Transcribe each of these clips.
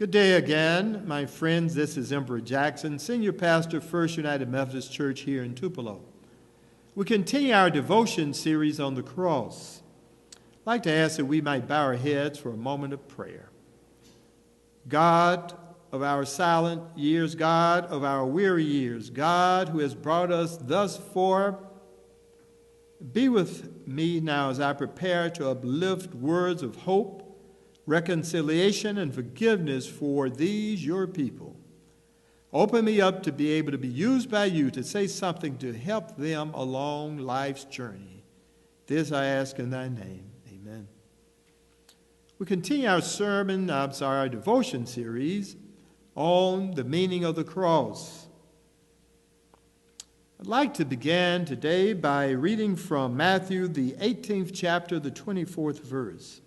Good day again, my friends. This is Embra Jackson, Senior Pastor, First United Methodist Church here in Tupelo. We continue our devotion series on the cross. I'd like to ask that we might bow our heads for a moment of prayer. God of our silent years, God of our weary years, God who has brought us thus far, be with me now as I prepare to uplift words of hope, reconciliation, and forgiveness for these, your people. Open me up to be able to be used by you to say something to help them along life's journey. This I ask in thy name. Amen. We continue our devotion series on the meaning of the cross. I'd like to begin today by reading from Matthew, the 18th chapter, the 24th verse.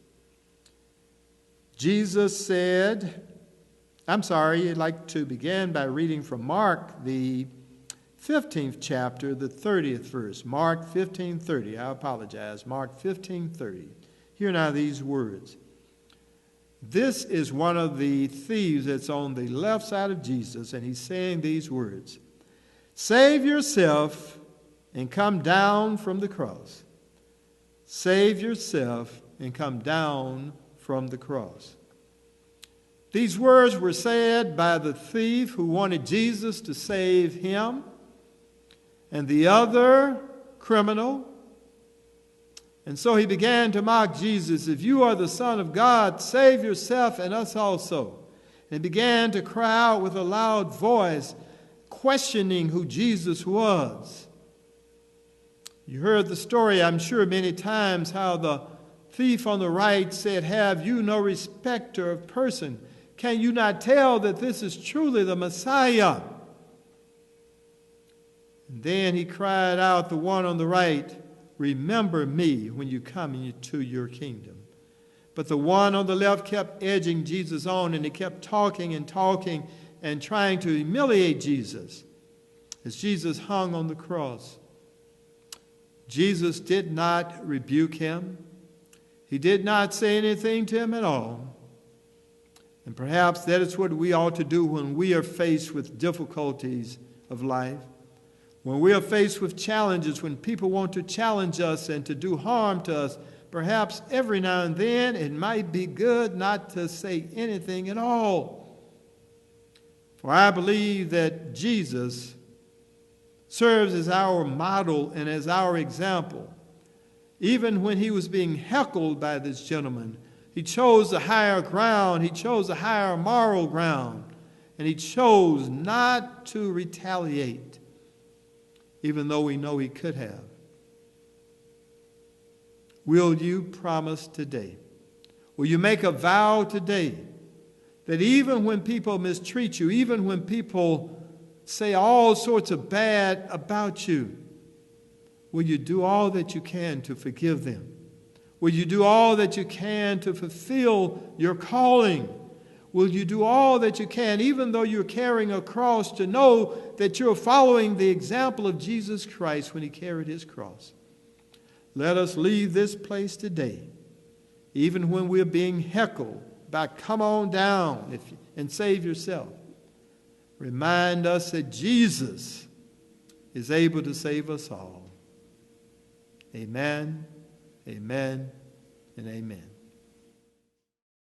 I'd like to begin by reading from Mark, the 15th chapter, the 30th verse. Mark 15:30. I apologize. Mark 15:30. Hear now these words. This is one of the thieves that's on the left side of Jesus, and he's saying these words. Save yourself and come down from the cross. Save yourself and come down from the cross. These words were said by the thief who wanted Jesus to save him and the other criminal. And so he began to mock Jesus. If you are the Son of God, save yourself and us also. And began to cry out with a loud voice, questioning who Jesus was. You heard the story, I'm sure, many times, how the thief on the right said, have you no respecter of person? Can you not tell that this is truly the Messiah? And then he cried out, the one on the right, remember me when you come into your kingdom. But the one on the left kept edging Jesus on, and he kept talking and trying to humiliate Jesus as Jesus hung on the cross. Jesus did not rebuke him. He did not say anything to him at all. And perhaps that is what we ought to do when we are faced with difficulties of life. When we are faced with challenges, when people want to challenge us and to do harm to us, perhaps every now and then it might be good not to say anything at all. For I believe that Jesus serves as our model and as our example. Even when he was being heckled by this gentleman, he chose a higher ground, he chose a higher moral ground, and he chose not to retaliate, even though we know he could have. Will you promise today? Will you make a vow today that even when people mistreat you, even when people say all sorts of bad about you, will you do all that you can to forgive them? Will you do all that you can to fulfill your calling? Will you do all that you can, even though you're carrying a cross, to know that you're following the example of Jesus Christ when he carried his cross? Let us leave this place today, even when we're being heckled by come on down and save yourself. Remind us that Jesus is able to save us all. Amen, amen, and amen.